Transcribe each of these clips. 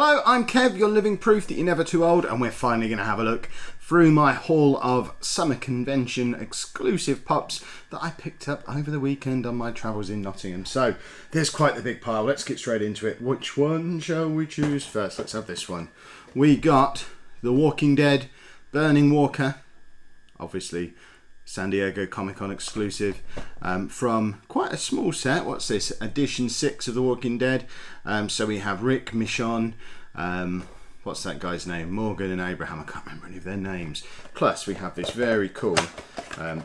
Hello, I'm Kev, your living proof that you're never too old, and we're finally going to have a look through my haul of summer convention exclusive pops that I picked up over the weekend on my travels in Nottingham. So there's quite the big pile. Let's get straight into it. Which one shall we choose first? Let's have this one. We got The Walking Dead Burning Walker, obviously San Diego Comic-Con exclusive, from quite a small set. What's this? Edition 6 of The Walking Dead. So we have Rick, Michonne, what's that guy's name? Morgan and Abraham. I can't remember any of their names. Plus we have this very cool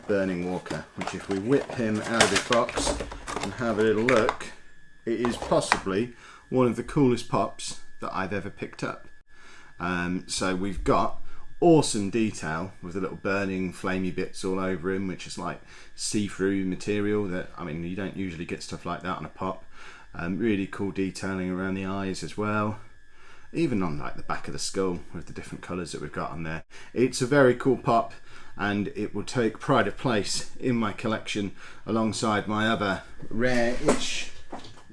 Burning Walker, which if we whip him out of his box and have a little look, it is possibly one of the coolest pops that I've ever picked up. So we've got awesome detail with the little burning flamey bits all over him, which is like see-through material that, I mean, you don't usually get stuff like that on a pop. Really cool detailing around the eyes as well, even on like the back of the skull with the different colours that we've got on there. It's a very cool pop, and it will take pride of place in my collection alongside my other rare-ish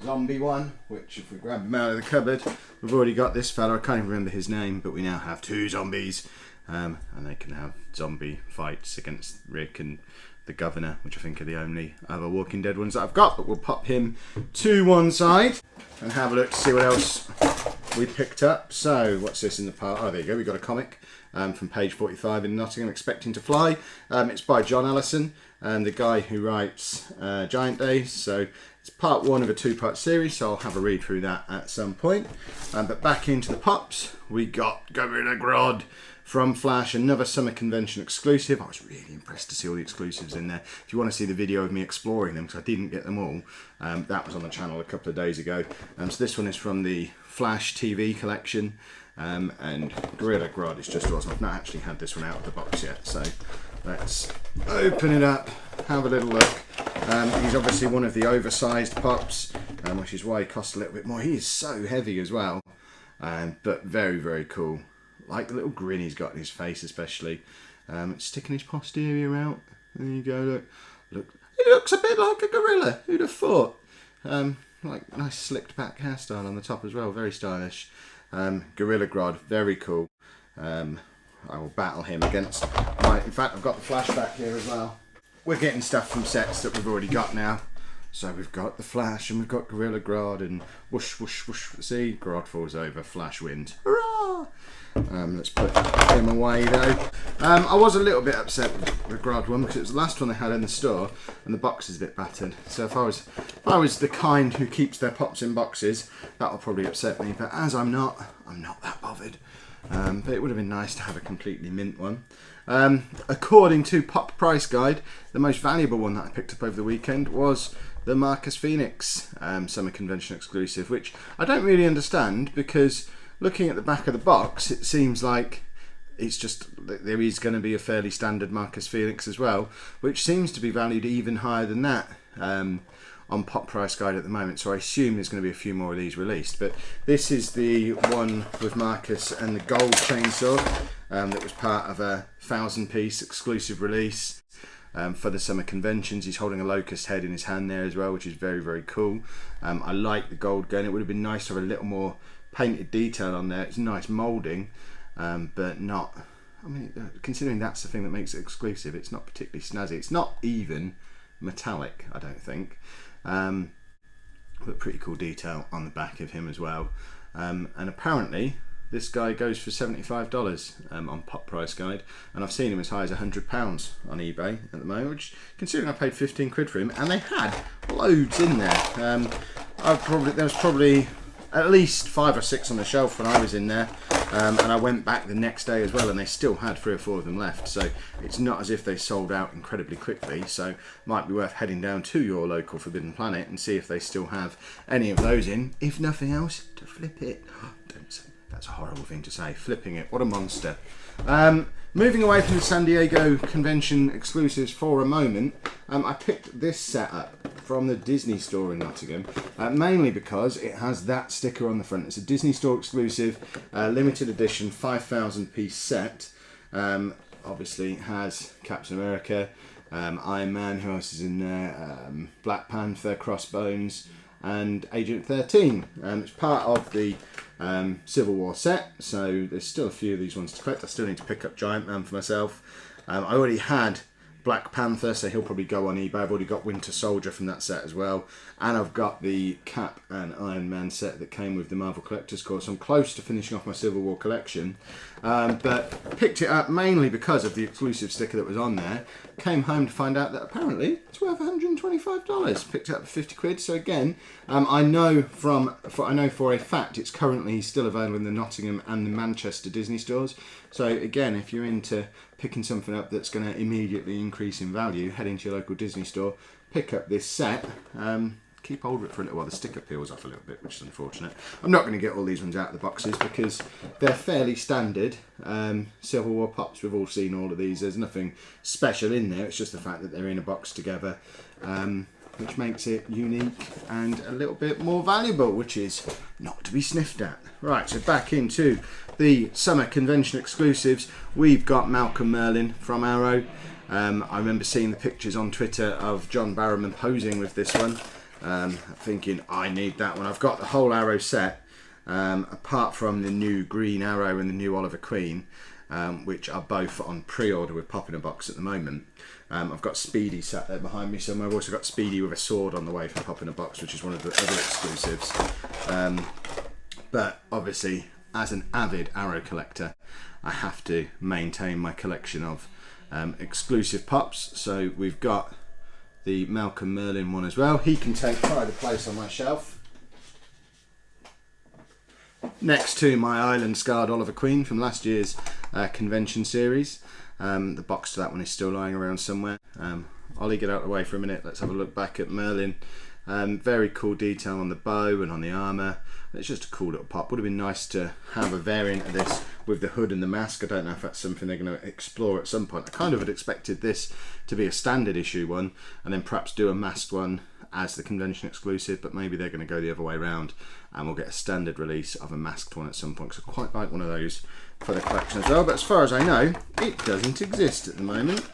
zombie one, which if we grab him out of the cupboard, we've already got this fella. I can't even remember his name, but we now have two zombies, and they can have zombie fights against Rick and the governor, which I think are the only other Walking Dead ones that I've got. But we'll pop him to one side and have a look to see what else we picked up. So what's this in the pile? Oh, there you go. We got a comic from page 45 in Nottingham, Expecting to Fly. It's by John Allison, the guy who writes Giant Days. So it's part one of a two-part series, so I'll have a read through that at some point. But back into the pops, we got Gorilla Grodd from Flash, another summer convention exclusive. I was really impressed to see all the exclusives in there. If you want to see the video of me exploring them, because I didn't get them all, that was on the channel a couple of days ago. So this one is from the Flash TV collection, and Gorilla Grodd is just awesome. I've not actually had this one out of the box yet, so let's open it up, have a little look. He's obviously one of the oversized pops, which is why he costs a little bit more. He is so heavy as well, but very, very cool. Like the little grin he's got in his face, especially. Sticking his posterior out. There you go. Look. He looks a bit like a gorilla. Who'd have thought? Like nice slicked back hairstyle on the top as well. Very stylish. Gorilla Grodd, very cool. I will battle him against my. In fact, I've got the flashback here as well. We're getting stuff from sets that we've already got now. So we've got the Flash and we've got Gorilla Grodd, and whoosh, whoosh, whoosh. See, Grodd falls over, Flash wins. Hurrah! Let's put him away though. I was a little bit upset with Grodd one because it was the last one they had in the store and the box is a bit battered. So if I was the kind who keeps their pops in boxes, that will probably upset me. But as I'm not that bothered. But it would have been nice to have a completely mint one. According to Pop Price Guide, the most valuable one that I picked up over the weekend was the Fenix Summer Convention exclusive, which I don't really understand because looking at the back of the box, it seems like it's just there is going to be a fairly standard Fenix as well, which seems to be valued even higher than that on Pop Price Guide at the moment. So I assume there's going to be a few more of these released. But this is the one with Marcus and the gold chainsaw that was part of a 1,000-piece exclusive release for the summer conventions. He's holding a locust head in his hand there as well, which is very, very cool. I like the gold gun. It would have been nice to have a little more painted detail on there. It's nice moulding, but not, I mean, considering that's the thing that makes it exclusive, it's not particularly snazzy. It's not even metallic, I don't think, but pretty cool detail on the back of him as well. And apparently this guy goes for $75 on Pop Price Guide, and I've seen him as high as £100 on eBay at the moment, which, considering I paid 15 quid for him, and they had loads in there. There was probably at least 5 or 6 on the shelf when I was in there, and I went back the next day as well, and they still had 3 or 4 of them left. So it's not as if they sold out incredibly quickly. So might be worth heading down to your local Forbidden Planet and see if they still have any of those in. If nothing else, to flip it. Don't say that's a horrible thing to say. Flipping it. What a monster. Moving away from the San Diego Convention exclusives for a moment, I picked this set up from the Disney store in Nottingham, mainly because it has that sticker on the front. It's a Disney store exclusive, limited edition 5,000-piece set. Obviously it has Captain America, Iron Man, who else is in there, Black Panther, Crossbones, and Agent 13. It's part of the Civil War set, so there's still a few of these ones to collect. I still need to pick up Giant Man for myself. I already had Black Panther, so he'll probably go on eBay. I've already got Winter Soldier from that set as well, and I've got the Cap and Iron Man set that came with the Marvel Collector's Course. So I'm close to finishing off my Civil War collection, but picked it up mainly because of the exclusive sticker that was on there. Came home to find out that apparently it's worth $125. Picked it up for 50 quid. So again, I know for a fact it's currently still available in the Nottingham and the Manchester Disney stores. So again, if you're into picking something up that's going to immediately increase in value, head into your local Disney store, pick up this set, keep hold of it for a little while. The sticker peels off a little bit, which is unfortunate. I'm not going to get all these ones out of the boxes because they're fairly standard Civil War pops. We've all seen all of these. There's nothing special in there. It's just the fact that they're in a box together, which makes it unique and a little bit more valuable, which is not to be sniffed at. Right, so back into the summer convention exclusives. We've got Malcom Merlyn from Arrow. I remember seeing the pictures on Twitter of John Barrowman posing with this one, thinking I need that one. I've got the whole Arrow set, apart from the new Green Arrow and the new Oliver Queen, which are both on pre-order with Pop in a Box at the moment. I've got Speedy sat there behind me somewhere. I've also got Speedy with a sword on the way for Pop in a Box, which is one of the other exclusives. But obviously, as an avid Arrow collector, I have to maintain my collection of exclusive pops. So we've got the Malcom Merlyn one as well. He can take pride of place on my shelf, next to my Island Scarred Oliver Queen from last year's convention series. The box to that one is still lying around somewhere. Ollie, get out of the way for a minute. Let's have a look back at Merlyn. Very cool detail on the bow and on the armour. It's just a cool little pop. Would have been nice to have a variant of this with the hood and the mask. I don't know if that's something they're going to explore at some point. I kind of had expected this to be a standard issue one and then perhaps do a masked one as the convention exclusive, but maybe they're going to go the other way around and we'll get a standard release of a masked one at some point, because I quite like one of those for the collection as well. But as far as I know, it doesn't exist at the moment.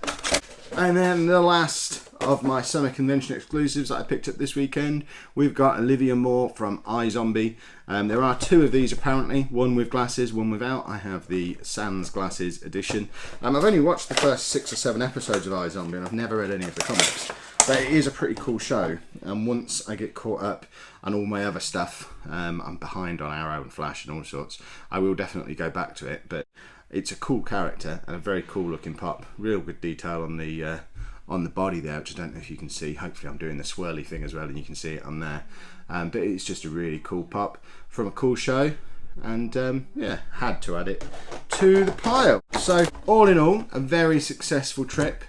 And then the last of my summer convention exclusives that I picked up this weekend, we've got Olivia Moore from iZombie. There are two of these apparently, one with glasses, one without. I have the Sans Glasses edition. I've only watched the first 6 or 7 episodes of iZombie and I've never read any of the comics. But it is a pretty cool show, and once I get caught up on all my other stuff, I'm behind on Arrow and Flash and all sorts, I will definitely go back to it. But it's a cool character and a very cool looking pop. Real good detail on the body there, which I don't know if you can see. Hopefully I'm doing the swirly thing as well and you can see it on there. But it's just a really cool pop from a cool show, and yeah, had to add it to the pile. So all in all, a very successful trip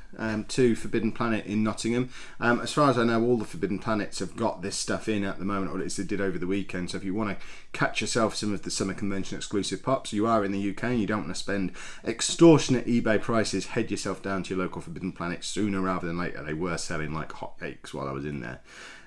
to Forbidden Planet in Nottingham. As far as I know, all the Forbidden Planets have got this stuff in at the moment, or at least they did over the weekend. So if you want to catch yourself some of the summer convention exclusive pops, you are in the UK and you don't want to spend extortionate eBay prices, head yourself down to your local Forbidden Planet sooner rather than later. They were selling like hotcakes while I was in there.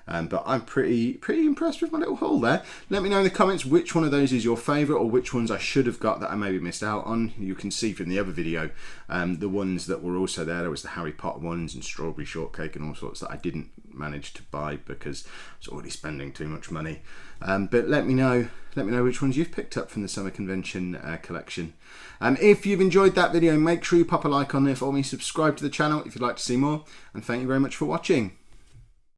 But I'm pretty impressed with my little haul there. Let me know in the comments which one of those is your favourite, or which ones I should have got that I maybe missed out on. You can see from the other video the ones that were also there. There was the Harry Potter ones and Strawberry Shortcake and all sorts that I didn't manage to buy because I was already spending too much money. But let me know which ones you've picked up from the summer convention collection. If you've enjoyed that video, make sure you pop a like on there for me, subscribe to the channel if you'd like to see more, and thank you very much for watching.